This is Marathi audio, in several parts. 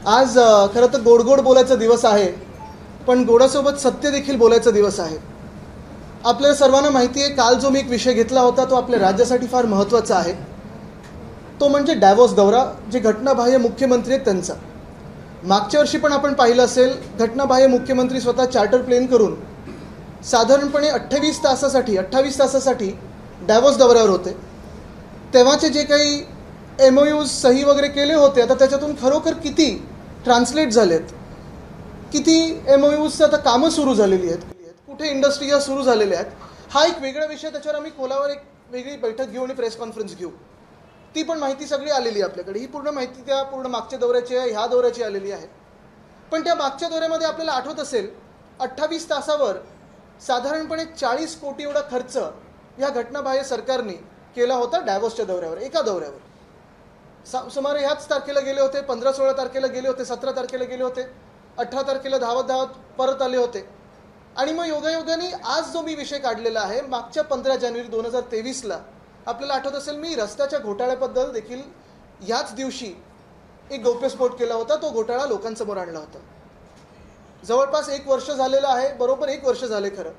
आज खरं तर गोड गोड बोलायचा दिवस आहे, पण गोडासोबत सत्य देखील बोलायचा दिवस आहे. आपल्याला सर्वांना माहिती आहे, काल जो मी एक विषय घेतला होता तो आपल्या राज्यासाठी फार महत्त्वाचा आहे. तो म्हणजे डॅव्होस दौरा, जे घटनाबाह्य मुख्यमंत्री आहेत त्यांचा. मागच्या वर्षी पण आपण पाहिलं असेल, घटनाबाह्य मुख्यमंत्री स्वतः चार्टर प्लेन करून साधारणपणे 28 तासासाठी डॅव्होस दौऱ्यावर होते. तेव्हाचे जे काही MOUs सही वगैरे केले होते, आता त्याच्यातून खरोखर किती ट्रान्सलेट झालेत, किती MOUs आता कामं सुरू झालेली आहेत, कुठे इंडस्ट्रीज सुरू झालेल्या आहेत, हा एक वेगळा विषय. त्याच्यावर आम्ही खोलावर एक वेगळी बैठक घेऊ आणि प्रेस कॉन्फरन्स घेऊ. ती पण माहिती सगळी आलेली आहे आपल्याकडे. ही पूर्ण माहिती त्या पूर्ण मागच्या दौऱ्याची आहे, ह्या दौऱ्याची आलेली आहे. पण त्या मागच्या दौऱ्यामध्ये आपल्याला आठवत असेल, 28 तासावर साधारणपणे 40 कोटी एवढा खर्च या घटनाबाह्य सरकारने केला होता डॅव्होसच्या दौऱ्यावर, एका दौऱ्यावर. सुमारे ह्याच तारखेला गेले होते, 15-16 तारखेला गेले होते, 17 तारखेला गेले होते, 18 तारखेला धावत परत आले होते. आणि मग योगायोगाने आज जो मी विषय काढलेला आहे, मागच्या 15 जानेवारी 2023ला आपल्याला आठवत असेल, मी रस्त्याच्या घोटाळ्याबद्दल देखील याच दिवशी एक गौप्यस्फोट केला होता. तो घोटाळा लोकांसमोर आणला होता. जवळपास 1 वर्ष झालेलं आहे, बरोबर 1 वर्ष झाले खरं.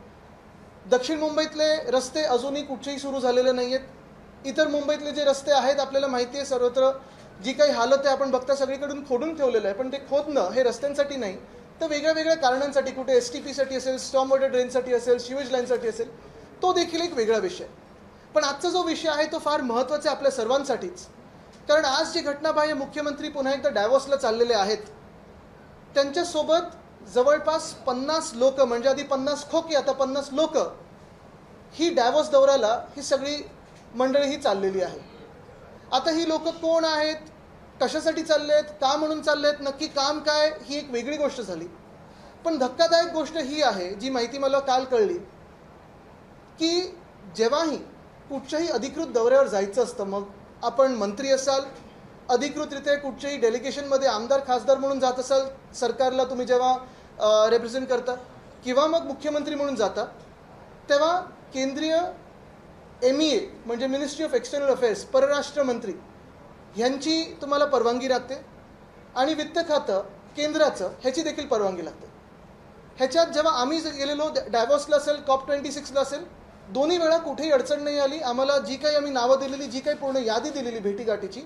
दक्षिण मुंबईतले रस्ते अजूनही कुठेही सुरू झालेले नाही आहेत. इतर मुंबईतले जे रस्ते आहेत, आपल्याला माहिती आहे, सर्वत्र जी काही हालत आहे आपण बघता, सगळीकडून खोदून ठेवलेलं आहे. पण ते खोदणं हे रस्त्यांसाठी नाही, तर वेगळ्या वेगळ्या कारणांसाठी, कुठे STPसाठी असेल, स्टॉर्म वॉटर ड्रेनसाठी असेल, शिवेज लाईनसाठी असेल, तो देखील एक वेगळा विषय. पण आजचा जो विषय आहे तो फार महत्त्वाचा आहे आपल्या सर्वांसाठीच. कारण आज जे घटनाबाह्य मुख्यमंत्री पुन्हा एकदा डॅव्होसला चाललेले आहेत, त्यांच्यासोबत जवळपास 50 लोक, म्हणजे आधी 50 खोके, आता 50 लोक, ही डॅव्होस दौऱ्याला ही सगळी मंडळी ही चाललेली आहे. आता ही लोक कोण आहेत, कशासाठी चालले आहेत, का म्हणून चालले आहेत, नक्की काम काय, ही एक वेगळी गोष्ट झाली. पण धक्कादायक गोष्ट ही आहे, जी माहिती मला काल कळली, की जेव्हाही कुठच्याही अधिकृत दौऱ्यावर जायचं असतं, मग आपण मंत्री असाल, अधिकृतरित्या कुठच्याही डेलिगेशनमध्ये आमदार खासदार म्हणून जात असाल, सरकारला तुम्ही जेव्हा रिप्रेझेंट करता, किंवा मग मुख्यमंत्री म्हणून जाता, तेव्हा केंद्रीय MEA म्हणजे मिनिस्ट्री ऑफ एक्सटर्नल अफेअर्स, परराष्ट्र मंत्री, ह्यांची तुम्हाला परवानगी लागते. आणि वित्त खातं केंद्राचं, ह्याची देखील परवानगी लागते. ह्याच्यात जेव्हा आम्ही गेलेलो, डॅव्होसला असेल, COP26ला असेल, दोन्ही वेळा कुठेही अडचण नाही आली. आम्हाला जी काही आम्ही नावं दिलेली, जी काही पूर्ण यादी दिलेली भेटीगाठीची,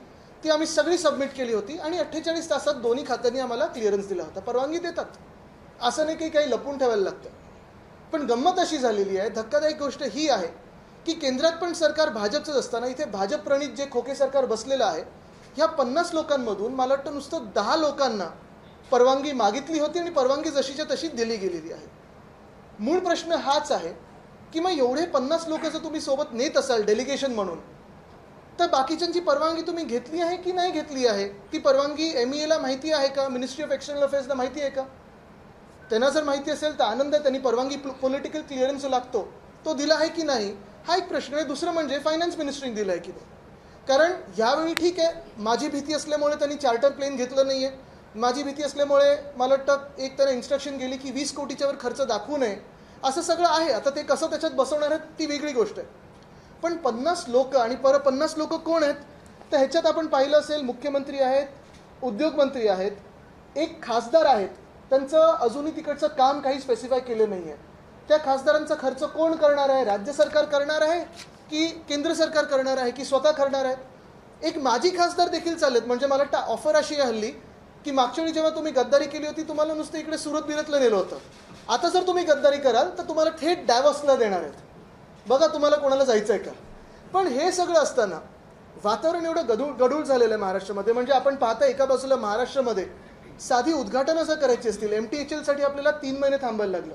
ती आम्ही सगळी सबमिट केली होती. आणि 48 तासात दोन्ही खात्यांनी आम्हाला क्लिअरन्स दिला होता. परवानगी देतात, असं नाही की काही लपून ठेवायला लागतं. पण गंमत अशी झालेली आहे, धक्कादायक गोष्ट ही आहे, की केंद्रात पण सरकार भाजपचंच असताना इथे भाजप प्रणित जे खोके सरकार बसलेलं आहे, ह्या 50 लोकांमधून मला वाटतं नुसतं 10 लोकांना परवानगी मागितली होती आणि परवानगी जशीच्या तशी दिली गेलेली आहे. मूळ प्रश्न हाच आहे, की मग एवढे 50 लोक जर तुम्ही सोबत नेत असाल डेलिगेशन म्हणून, तर बाकीच्यांची परवानगी तुम्ही घेतली आहे की नाही घेतली आहे? ती परवानगी MEAला माहिती आहे का? मिनिस्ट्री ऑफ एक्सटर्नल अफेअर्सला माहिती आहे का? त्यांना जर माहिती असेल तर आनंद आहे, त्यांनी परवानगी, पॉलिटिकल क्लिअरन्स लागतो तो दिला आहे की नाही, हा एक प्रश्न आहे. दुसरं म्हणजे फायनान्स मिनिस्ट्रीने दिला आहे की नाही. कारण यावेळी ठीक आहे, माझी भीती असल्यामुळे त्यांनी चार्टर प्लेन घेतलं नाही आहे. माझी भीती असल्यामुळे मला वाटतं एक त्यांना इन्स्ट्रक्शन गेली की 20 कोटीच्यावर खर्च दाखवू नये, असं सगळं आहे. आता ते कसं त्याच्यात बसवणार आहेत ती वेगळी गोष्ट आहे. पण 50 लोक, आणि 50 लोक कोण आहेत, तर ह्याच्यात आपण पाहिलं असेल, मुख्यमंत्री आहेत, उद्योगमंत्री आहेत, एक खासदार आहेत, त्यांचं अजूनही तिकडचं काम काही स्पेसिफाय केलं नाही आहे. त्या खासदारांचा खर्च कोण करणार आहे? राज्य सरकार करणार आहे की केंद्र सरकार करणार आहे की स्वतः करणार आहेत? एक माजी खासदार देखील चाललेत. म्हणजे मला वाटतं ऑफर अशी आहे हल्ली, की मागच्या वेळी जेव्हा तुम्ही गद्दारी केली होती, तुम्हाला नुसतं इकडे सुरत बिरतला नेलं होतं. आता जर तुम्ही गद्दारी कराल तर तुम्हाला थेट डॅव्होसला देणार आहेत. बघा तुम्हाला कोणाला जायचं आहे का. पण हे सगळं असताना वातावरण एवढं गडूळ झालेलं आहे महाराष्ट्रामध्ये. म्हणजे आपण पाहता, एका बाजूला महाराष्ट्रामध्ये साधी उद्घाटनं जर करायची असतील, MTHLसाठी आपल्याला 3 महिने थांबायला लागलं.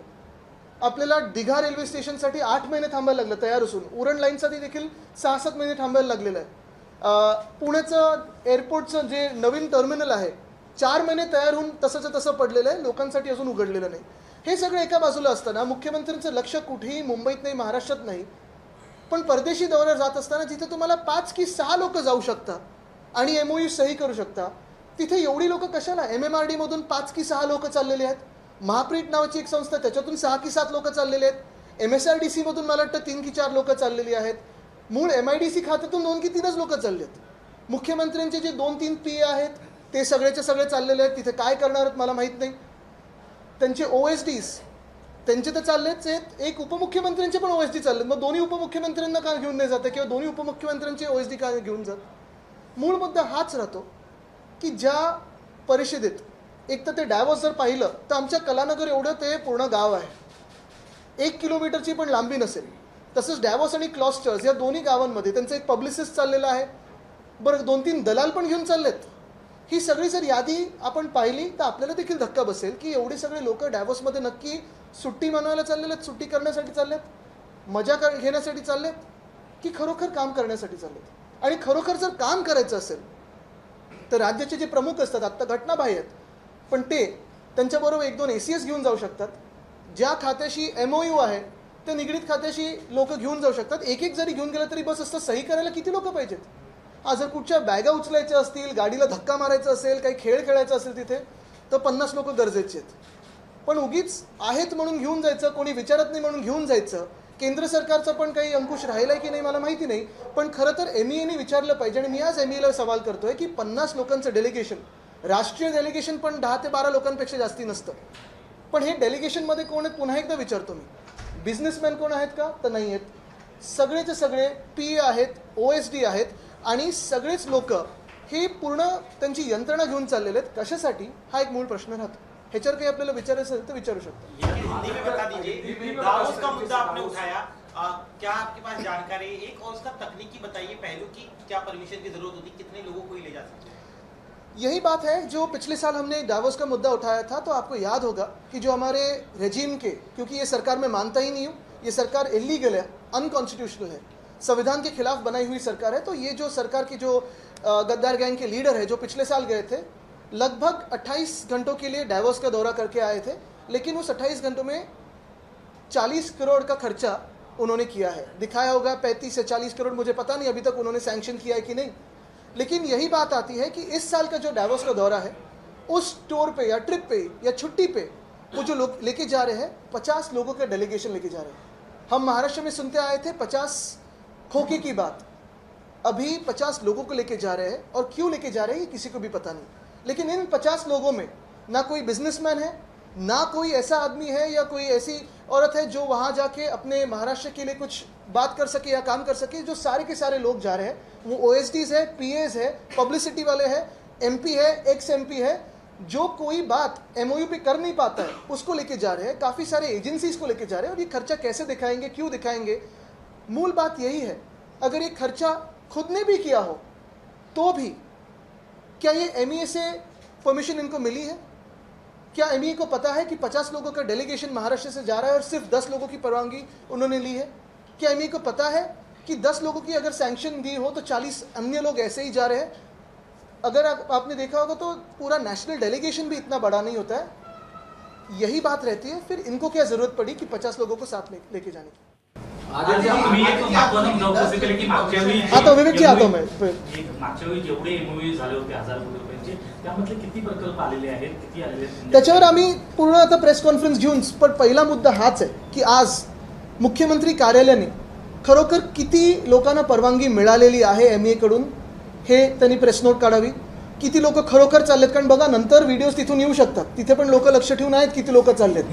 आपल्याला दिघा रेल्वे स्टेशनसाठी 8 महिने थांबायला लागलं तयार असून. उरण लाईनसाठी देखील 6-7 महिने थांबायला लागलेलं आहे. पुण्याचं एअरपोर्टचं जे नवीन टर्मिनल आहे, 4 महिने तयार होऊन तसंच तसं पडलेलं आहे, लोकांसाठी अजून उघडलेलं नाही. हे सगळं एका बाजूला असताना मुख्यमंत्र्यांचं लक्ष कुठेही मुंबईत नाही, महाराष्ट्रात नाही. पण परदेशी दौऱ्यावर जात असताना जिथे तुम्हाला 5 की 6 लोक जाऊ शकता आणि MOU सही करू शकता, तिथे एवढी लोक कशाला? MMRDमधून 5 की 6 लोक चाललेले आहेत. महाप्रीट नावाची एक संस्था, त्याच्यातून 6 की 7 लोक चाललेले आहेत. MSRDCमधून मला वाटतं 3 की 4 लोक चाललेली आहेत. मूळ MIDC खात्यातून 2 की 3च लोक चालले आहेत. मुख्यमंत्र्यांचे जे 2-3 PA आहेत, ते सगळेचे सगळे चाललेले आहेत. तिथे काय करणार आहेत मला माहीत नाही. त्यांचे OSDs त्यांचे तर चाललेच आहेत. एक उपमुख्यमंत्र्यांचे पण OSD चाललेत. मग दोन्ही उपमुख्यमंत्र्यांना का घेऊन नाही जाते किंवा दोन्ही उपमुख्यमंत्र्यांचे OSD का घेऊन जात. मूळ मुद्दा हाच राहतो की ज्या परिषदेत एक तर ते डायव्हर्स जर पाहिलं तर आमच्या कलानगर एवढं ते पूर्ण गाव आहे. 1 किलोमीटरची पण लांबी नसेल. तसंच डॅवॉस आणि क्लॉस्टर्स या दोन्ही गावांमध्ये त्यांचं एक पब्लिसिस्ट चाललेलं आहे. बरं 2-3 दलाल पण घेऊन चाललेत. ही सगळी जर यादी आपण पाहिली तर आपल्याला देखील धक्का बसेल की एवढे सगळे लोक डॅवॉसमध्ये नक्की सुट्टी मनवायला चाललेले आहेत, सुट्टी करण्यासाठी चाललेत, मजा घेण्यासाठी चाललेत की खरोखर काम करण्यासाठी चाललेत. आणि खरोखर जर काम करायचं असेल तर राज्याचे जे प्रमुख असतात आत्ता घटनाबाह्य आहेत पण ते त्यांच्याबरोबर 1-2 ACS घेऊन जाऊ शकतात. ज्या खात्याशी MOU आहे त्या निगडीत खात्याशी लोक घेऊन जाऊ शकतात. एक जरी घेऊन गेलं तरी बस असतं. सही करायला किती लोक पाहिजेत. जर कुठच्या बॅगा उचलायच्या असतील, गाडीला धक्का मारायचा असेल, काही खेळ खेळायचा असेल तिथे तर 50 लोक गरजेचे आहेत. पण उगीच आहेत म्हणून घेऊन जायचं, कोणी विचारत नाही म्हणून घेऊन जायचं. केंद्र सरकारचा पण काही अंकुश राहिलाय की नाही मला माहिती नाही. पण खरं तर MEAने विचारलं पाहिजे. आणि मी आज MEAला सवाल करतोय की 50 लोकांचं डेलिगेशन, राष्ट्रीय डेलिगेशन पण 10 ते 12 लोकांपेक्षा जास्ती नसतं. पण हे डेलिगेशनमध्ये कोण आहेत पुन्हा एकदा विचारतो मी. बिझनेसमॅन कोण आहेत का तर नाही आहेत. सगळेचे सगळे PA आहेत, OSD आहेत आणि सगळेच लोक हे पूर्ण त्यांची यंत्रणा घेऊन चाललेले आहेत. कशासाठी हा एक मूळ प्रश्न राहतो. ह्याच्यावर काही आपल्याला विचारायचं असेल तर विचारू शकतो. हिंदी में बता दीजिए, दावोस का मुद्दा आपने उठाया, क्या आपके पास जानकारी है एक और उसका तकनीकी बताइए पहलू की क्या परमिशन की जरूरत होती, कितने लोगों को ही ले जा सकते हैं. यही बात है जो पिछले साल हमने डावोस का मुद्दा उठाया था. तो आपको याद होगा कि जो हमारे रेजिम के, क्योंकि ये सरकार मैं मानता ही नहीं हूँ, ये सरकार इलीगल है, अनकॉन्स्टिट्यूशनल है, संविधान के खिलाफ बनाई हुई सरकार है. तो ये जो सरकार की जो गद्दार गैंग के लीडर है जो पिछले साल गए थे, लगभग 28 घंटों के लिए डावोस का दौरा करके आए थे. लेकिन उस 28 घंटों में 40 करोड़ का खर्चा उन्होंने किया है. दिखाया होगा 35 से 40 करोड़, मुझे पता नहीं अभी तक उन्होंने सैंक्शन किया है कि नहीं. लेकिन यही बात आती है कि इस साल का जो डावोस का दौरा है उस टूर पे या ट्रिप पे या छुट्टी पे वो जो लोग लेके जा रहे हैं 50 लोगों का डेलीगेशन लेके जा रहे हैं. हम महाराष्ट्र में सुनते आए थे 50 खोखे की बात. अभी 50 लोगों को लेके जा रहे हैं. और क्यों लेके जा रहे हैं किसी को भी पता नहीं. लेकिन इन 50 लोगों में ना कोई बिजनेसमैन है, ना कोई ऐसा आदमी है या कोई ऐसी औरत है जो वहाँ जाके अपने महाराष्ट्र के लिए कुछ बात कर सके या काम कर सके. जो सारे के सारे लोग जा रहे हैं वो OSDs है, PAs है, पब्लिसिटी वाले हैं, MP है, ex-MP है. जो कोई बात MOU पे कर नहीं पाता है उसको लेके जा रहे हैं. काफ़ी सारे एजेंसीज को लेके जा रहे हैं. और ये खर्चा कैसे दिखाएंगे, क्यों दिखाएंगे. मूल बात यही है, अगर ये खर्चा खुद ने भी किया हो तो भी क्या ये MEA से परमिशन इनको मिली है. क्या MEA को पता है कि 50 लोगों का डेलीगेशन महाराष्ट्र से जा रहा है और सिर्फ 10 लोगों की परवानगी उन्होंने ली है. क्या MEA को पता है कि 10 लोगों की अगर सैंक्शन दी हो तो 40 अन्य लोग ऐसे ही जा रहे हैं. अगर आपने देखा होगा तो पूरा नेशनल डेलीगेशन भी इतना बड़ा नहीं होता है. यही बात रहती है. फिर इनको क्या जरूरत पड़ी कि 50 लोगों को साथ लेके जाने की. आता विवेकजी आता मैं मागच्या वेळी जेवढे MOU झाले होते 1000 कोटी रुपयांचे त्यामध्ये किती प्रकल्प आलेले आहेत, किती आलेले आहेत त्याच्यावर आम्ही पूर्ण आता प्रेस कॉन्फरन्स घेऊन. पण पहिला मुद्दा हाच आहे की आज मुख्यमंत्री कार्यालयाने खरोखर किती लोकांना परवानगी मिळालेली आहे MEA कडून हे त्यांनी प्रेस नोट काढावी. किती लोक खरोखर चाललेत. कारण बघा नंतर व्हिडिओज तिथून येऊ शकतात. तिथे पण लोक लक्ष ठेवून आहेत किती लोक चाललेत.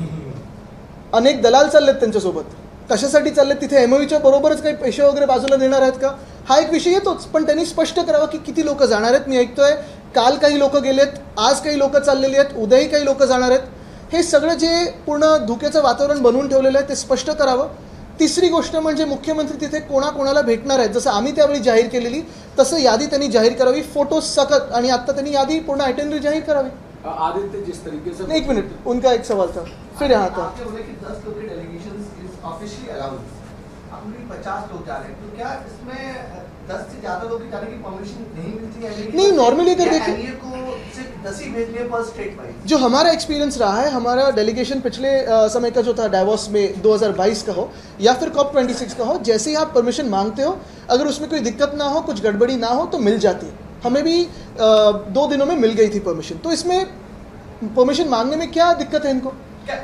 अनेक दलाल चाललेत त्यांच्यासोबत. कशासाठी चाललेत. तिथे MOUच्या बरोबरच काही पैसे वगैरे बाजूला देणार आहेत का हा एक विषय येतोच. पण त्यांनी स्पष्ट करावं की किती लोक जाणार आहेत. मी ऐकतोय काल काही लोक गेलेत, आज काही लोक चाललेली आहेत, उद्याही काही लोक जाणार आहेत. हे सगळं जे पूर्ण धुक्याचं वातावरण बनवून ठेवलेलं आहे ते स्पष्ट करावं. तिसरी गोष्ट म्हणजे मुख्यमंत्री तिथे कोणाकोणाला भेटणार आहेत. जसं आम्ही त्यावेळी जाहीर केलेली तसं यादी त्यांनी जाहीर करावी फोटो सकट. आणि आता त्यांनी यादी पूर्ण आयटनरी जाहीर करावी. आदित्य जिस तरीके से एक मिनट उनका एक सवाल था फिर यहाँ था. 10 लोग के डेलीगेशन ऑफिशियली अलाउड. आपने 50 लोग जा रहे हैं तो क्या इसमें 10 से ज्यादा लोग जाने की परमिशन नहीं मिलती है. नहीं नॉर्मली अगर देखिए को सिर्फ 10 ही भेजने पर स्टेट वाइज. जो हमारा एक्सपीरियंस रहा है, हमारा डेलीगेशन पिछले समय का जो था डावोस में 2022 का हो या फिर COP26 का हो, जैसे ही आप परमिशन मांगते हो अगर उसमें कोई दिक्कत ना हो, कुछ गड़बड़ी ना हो तो मिल जाती है. हमें भी 2 दिनों में मिल गई थी परमिशन. तो इसमें परमिशन मांगने में क्या दिक्कत है इनको.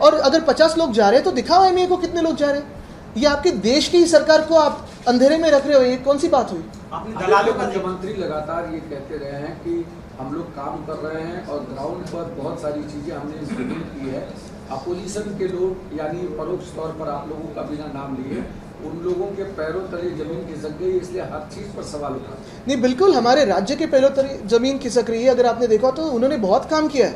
और अगर 50 लोग जा रहे हैं तो दिखाओ MEA को कितने लोग जा रहे हैं. ये आपके देश की ही सरकार को आप अंधेरे में रख रहे हो, ये कौन सी बात हुई? अपनी दलालों का मुख्यमंत्री लगातार ये कहते रहे हैं कि हम लोग काम कर रहे हैं और ग्राउंड पर बहुत सारी चीजें हमने इम्प्लीमेंट की है। अपोजिशन के लोग यानी परोक्ष तौर पर आप लोगों का बिना नाम लिए उन लोगों के पैरों तले जमीन खिसक गई, इसलिए हर चीज पर सवाल उठा। नहीं, बिल्कुल हमारे राज्य के पैरों तले जमीन खिसक रही है। अगर आपने देखा तो उन्होंने बहुत काम किया है।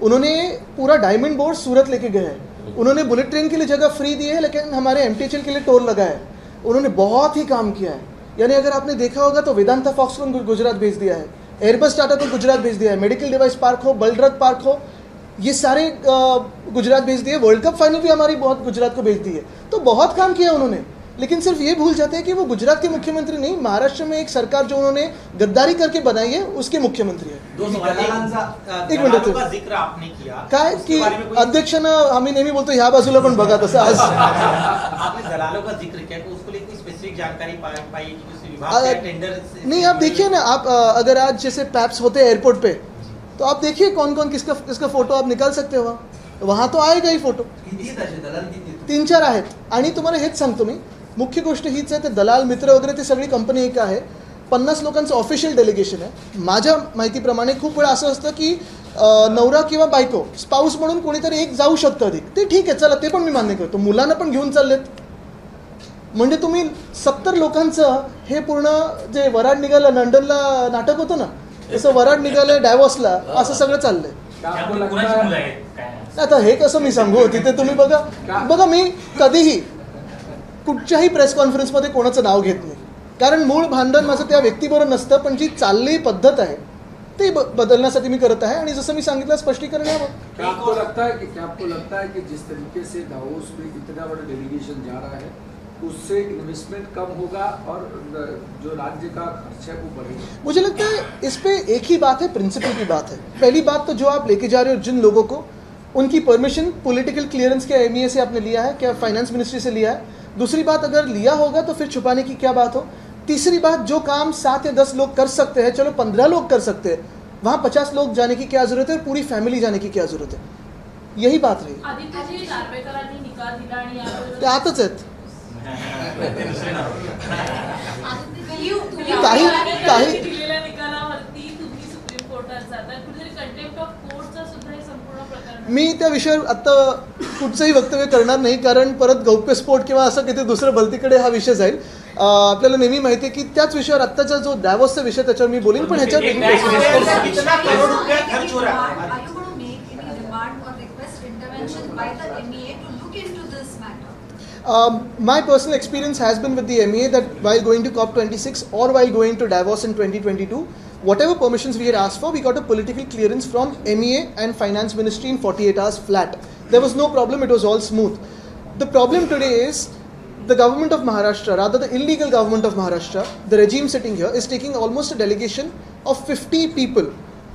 उन्होंने पूरा डायमंड बोर्ड सूरत लेके गए हैं, उन्होंने बुलेट ट्रेन के लिए जगह फ्री दी है, लेकिन हमारे MTHL के लिए टोल लगा है। उन्होंने बहुत ही काम किया है। यानी अगर आपने देखा होगा तो वेदांता फॉक्सकॉन को गुजरात भेज दिया है, एयरबस टाटा को गुजरात भेज दिया है, मेडिकल डिवाइस पार्क हो, बलड्रग पार्क हो, ये सारे गुजरात भेज दिए। वर्ल्ड कप फाइनल भी हमारी बहुत गुजरात को भेज दी है। तो बहुत काम किया उन्होंने, लेकिन सिर्फ ये भूल जाते हैं कि वो गुजरात के मुख्यमंत्री नहीं, महाराष्ट्र में एक सरकार जो उन्होंने गद्दारी करके बनाई है उसके मुख्यमंत्री है। एक मिनिट का जिक्र आपने किया काय की अध्यक्षांना आम्ही नेहमी बोलतो ह्या बाजूला पण बघा तसं आज आपने दलालों का जिक्र किया तो उसको लेकर स्पेसिफिक जानकारी पाई कि किसी विभाग के टेंडर नहीं। आप देखिए ना, आप अगर आज जैसे पैप्स होते हैं एयरपोर्ट पे, तो आप देखिए कौन कौन किसका फोटो आप निकाल सकते हो वहां तो आएगा ही फोटो। 3-4 आहेत। आणि तुम्हाला हेच सांगतो मी, मुख्य गोष्ट हीच आहे, ते दलाल मित्र वगैरे ते सगळी कंपनी एक आहे। 50 लोकांचं ऑफिशियल डेलिगेशन आहे। माझ्या माहितीप्रमाणे खूप वेळा असं असतं की नवरा किंवा बायको स्पाऊस म्हणून कोणीतरी एक जाऊ शकतं अधिक, ते ठीक आहे, चला ते पण मी मान्य करतो। मुलांना पण घेऊन चाललेत म्हणजे तुम्ही 70 लोकांचं हे पूर्ण जे वराड निघालं लंडनला नाटक होतं ना, तसं वराड निघालं डायव्हॉर्सला, असं सगळं चाललंय। आता हे कसं मी सांगू, तिथे तुम्ही बघा मी कधीही कुठच्याही प्रेस कॉन्फरन्समध्ये कोणाचं नाव घेत नाही, कारण मूळ भांडण माझं त्या व्यक्तीबरोबर नसतं, पण जी चालली पद्धत आहे ते बदलण्यासाठी मी करत आहे। आणि जसं मी सांगितलं स्पष्टीकरण आहे। क्या आपको लगता है कि जिस तरीके से दावोस में इतना बड़ा डेलीगेशन जा रहा है उससे इन्वेस्टमेंट कम होगा और जो राज्य का खर्च है वो बढ़ेगा? मुझे लगता है इस पे एक ही बात है, प्रिंसिपल की बात है। पहली बात तो जो आप लेके जा रहे हो जिन लोगों को, उनकी परमिशन पॉलिटिकल क्लियरेंस क्या MEA से आपने लिया है, क्या फाइनेंस मिनिस्ट्री से लिया है? दूसरी बात, अगर लिया होगा तो फिर छुपाने की क्या बात हो? तीसरी बात, जो काम 7 या 10 लोग कर सकते हैं, चलो 15 लोग कर सकते हैं, वहाँ 50 लोग जाने की क्या जरूरत है, पूरी फॅमिली जाने की क्या जरूरत है? यही बात रही। ते आतच आहेत मी त्या विषयावर आता कुठचंही वक्तव्य करणार नाही, कारण परत गौप्यस्फोट किंवा असं किती दुसरं भलतीकडे हा विषय जाईल। आपल्याला नेहमी माहिती आहे की त्याच विषयावर आत्ताचा जो डायव्हर्सचा विषय त्याच्यावर मी बोलीन, पण ह्याच्यावर कितना करोड़ रुपया खर्च हो रहा है? My personal experience has been with the MEA that while going to COP26 or while going to Davos in 2022, whatever permissions we had asked for, we got a political clearance from MEA and Finance Ministry in 48 hours flat. There was no problem, it was all smooth. The problem today is the government of Maharashtra, rather the illegal government of Maharashtra, the regime sitting here is taking almost a delegation of 50 people.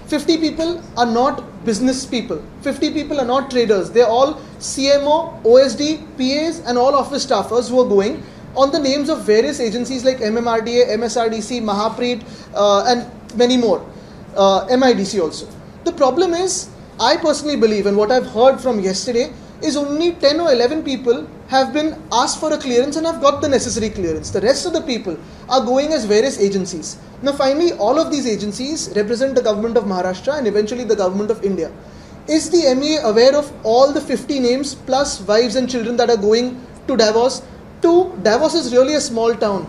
50 people are not business people. 50 people are not traders. They're all CMO, OSD, PAs and all office staffers who are going on the names of various agencies like MMRDA, MSRDC, Mahapreet and many more. MIDC also. The problem is, I personally believe, and what I've heard from yesterday, is only 10 or 11 people have been asked for a clearance and have got the necessary clearance. The rest of the people are going as various agencies. Now finally, all of these agencies represent the government of Maharashtra and eventually the government of India. Is the MEA aware of all the 50 names plus wives and children that are going to Davos? Davos is really a small town.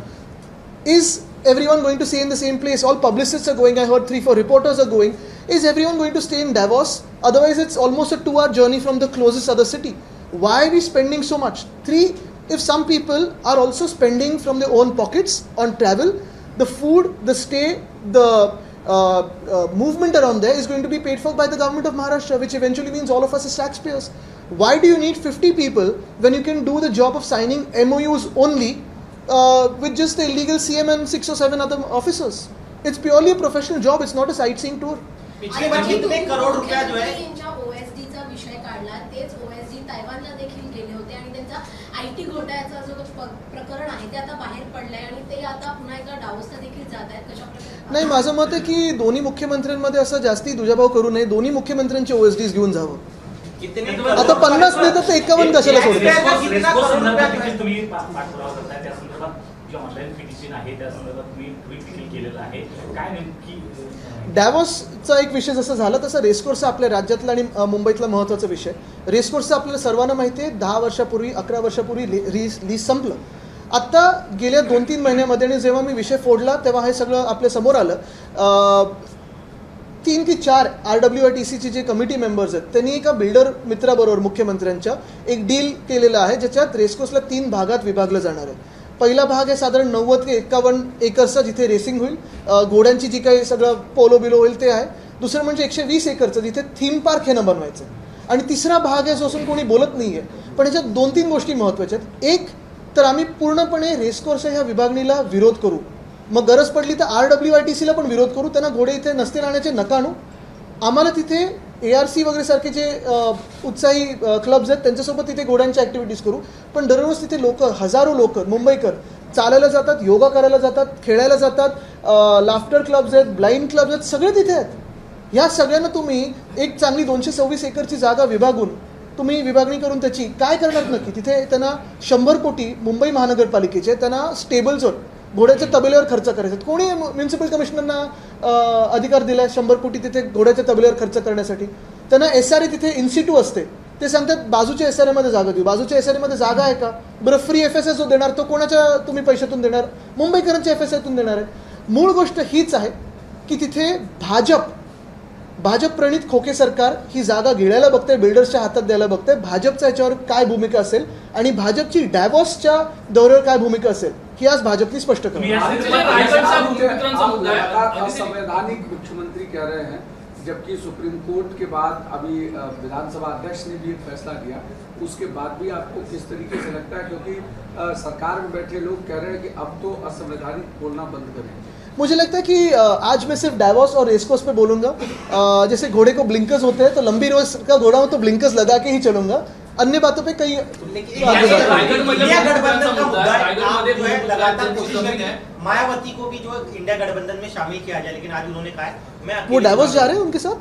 Is everyone going to stay in the same place? All publicists are going. I heard 3-4 reporters are going. Is everyone going to stay in Davos? Otherwise, it's almost a 2-hour journey from the closest other city. Why are we spending so much? 3, if some people are also spending from their own pockets on travel, the food, the stay, the movement around there is going to be paid for by the government of Maharashtra, which eventually means all of us as taxpayers. Why do you need 50 people when you can do the job of signing MOUs only with just the illegal CM and 6 or 7 other officers? It's purely a professional job. It's not a sightseeing tour. पिछले बार कितने करोड़ रुपया जो है OSDचा विषय काढला, तेच OSD तैवानला देखील गेले होते आणि त्यांचा IT घोटाळ्याचा जो प्रकरण आहे ते आता बाहेर पडलंय आणि ते आता पुन्हा एकदा डावोसला देखील जात आहेत। कशा प्रकारे? नाही, माझं मत आहे की दोन्ही मुख्यमंत्र्यांमध्ये असं जास्ती दुजाभाव करू नये, दोन्ही मुख्यमंत्र्यांचे OSDs घेऊन जावं। आता 50 देतात तर 51 कशाला सोडतात? तुम्ही पाठपुरावा करताय त्या संदर्भात जी जे ऑनलाईन पिटिशन आहे त्या संदर्भात तुम्ही ट्विट देखील केलेलं आहे, काय नेमकी डॅव्हॉसचा एक विषय जसं झाला तसं रेसकोर्स आपल्या राज्यातला आणि मुंबईतला महत्त्वाचा विषय. रेसकोर्सचं आपल्याला सर्वांना माहिती आहे 10 वर्षापूर्वी 11 वर्षापूर्वी लीज संपलं. आत्ता गेल्या 2-3 महिन्यामध्ये आणि जेव्हा मी विषय फोडला तेव्हा हे सगळं आपल्या समोर आलं. 3 की 4 RWITCचे जे कमिटी मेंबर्स आहेत त्यांनी एका बिल्डर मित्राबरोबर मुख्यमंत्र्यांच्या एक डील केलेलं आहे ज्याच्यात रेसकोर्सला 3 भागात विभागलं जाणार आहे. पहिला भाग आहे साधारण 90 ते 51 एकरचा जिथे रेसिंग होईल, घोड्यांची जी काही सगळं पोलो बिलो होईल ते आहे. दुसरं म्हणजे 120 एकरचं जिथे थीम पार्क हे न बनवायचं. आणि तिसरा भाग आहे जो असून कोणी बोलत नाही आहे पण याच्यात 2-3 गोष्टी महत्त्वाच्या आहेत. एक तर आम्ही पूर्णपणे रेसकोर्स ह्या विभागणीला विरोध करू, मग गरज पडली तर RWITCला पण विरोध करू. त्यांना घोडे इथे नसते राहण्याचे नका आणू. आम्हाला तिथे ARC वगैरे सारखे जे उत्साही क्लब्स आहेत त्यांच्यासोबत तिथे घोड्यांच्या ॲक्टिव्हिटीज करू. पण दररोज तिथे हजारो लोक मुंबईकर चालायला जातात, योगा करायला जातात, खेळायला जातात, लाफ्टर क्लब्स आहेत, ब्लाइंड क्लब्स आहेत, सगळे तिथे आहेत. ह्या सगळ्यांना तुम्ही एक चांगली 226 एकरची जागा विभागून तुम्ही विभागणी करून त्याची काय करणार नक्की? तिथे त्यांना 100 कोटी मुंबई महानगरपालिकेचे त्यांना स्टेबल्सवर घोड्याच्या तबेल्यावर खर्च करायचे. कोणी म्युन्सिपल कमिशनरना अधिकार दिला आहे 100 कोटी तिथे घोड्याच्या तबेल्यावर खर्च करण्यासाठी? त्यांना SRA तिथे इन्स्टिट्यूट असते, ते सांगतात बाजूच्या SRAमध्ये जागा देऊ. बाजूच्या SRAमध्ये जागा आहे का? बरं, फ्री FSI जो देणार तो कोणाच्या तुम्ही पैशातून देणार? मुंबईकरांच्या FSIतून देणार आहे. मूळ गोष्ट हीच आहे की तिथे भाजप प्रणित खोके सरकार ही जागा गिळायला बघते, बिल्डर्सच्या हातात द्यायला बघते. भाजपचा याच्यावर काय भूमिका असेल आणि भाजपची डॅव्हॉसच्या दौऱ्यावर काय भूमिका असेल ही आज भाजपने स्पष्ट करा. असंवैधानिक मुख्यमंत्री कह रहे हैं, जबकि सुप्रीम कोर्ट के बाद अभी विधानसभा अध्यक्ष ने भी एक फैसला दिया, उसके बाद भी आपको किस तरीके से लगता है? क्योंकि सरकार में बैठे लोग कह रहे हैं कि अब तो असंवैधानिक बोलना बंद करें. मुझे लगता है कि आज मैं सिर्फ डैवॉस और रेसकोर्स पे बोलूंगा. जैसे घोड़े को ब्लिंकर्स होते हैं तो लंबी रोज का घोड़ा हो तो ब्लिंकर्स लगा के ही चलूंगा. अन्य बातों पे कई इंडिया गठबंधन का मुद्दा आप जो है लगातार कोशिश कर रहे हैं मायावती को भी जो इंडिया गठबंधन में शामिल किया जाए, लेकिन आज उन्होंने कहा है मैं वो डैवॉस जा रहे हैं उनके साथ.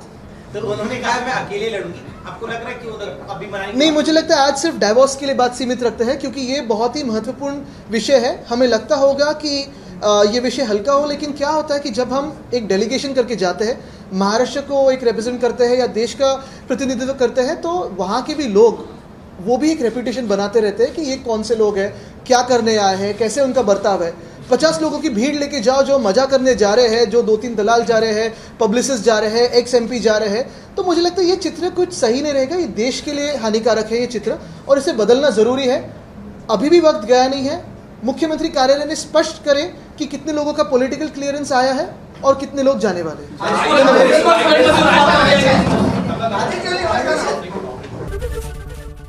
तो उन्होंने कहा मैं अकेले लड़ूंगी. आपको लग रहा है कि उधर अभी बनाने नहीं, मुझे लगता है आज सिर्फ डैवॉस के लिए बात सीमित रखते हैं क्योंकि ये बहुत ही महत्वपूर्ण विषय है. हमें लगता होगा कि ये विषय हल्का हो, लेकिन क्या होता है कि जब हम एक डेलीगेशन करके जाते हैं, महाराष्ट्र को एक रिप्रेजेंट करते हैं या देश का प्रतिनिधित्व करते हैं, तो वहाँ के भी लोग वो भी एक रेपुटेशन बनाते रहते हैं कि ये कौन से लोग हैं, क्या करने आए हैं, कैसे उनका बर्ताव है. 50 लोगों की भीड़ लेके जाओ जो मजा करने जा रहे हैं, जो 2-3 दलाल जा रहे हैं, पब्लिसिस्ट जा रहे हैं, ex-MP जा रहे हैं, तो मुझे लगता है ये चित्र कुछ सही नहीं रहेगा. ये देश के लिए हानिकारक है ये चित्र और इसे बदलना ज़रूरी है. अभी भी वक्त गया नहीं है. मुख्यमंत्री कार्यालय ने स्पष्ट करे कि कितने लोगों का पॉलिटिकल क्लियरेंस आया है और कितने लोग जाने वाले हैं.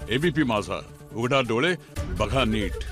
ABP माझा, उघडा डोळे बघा नीट.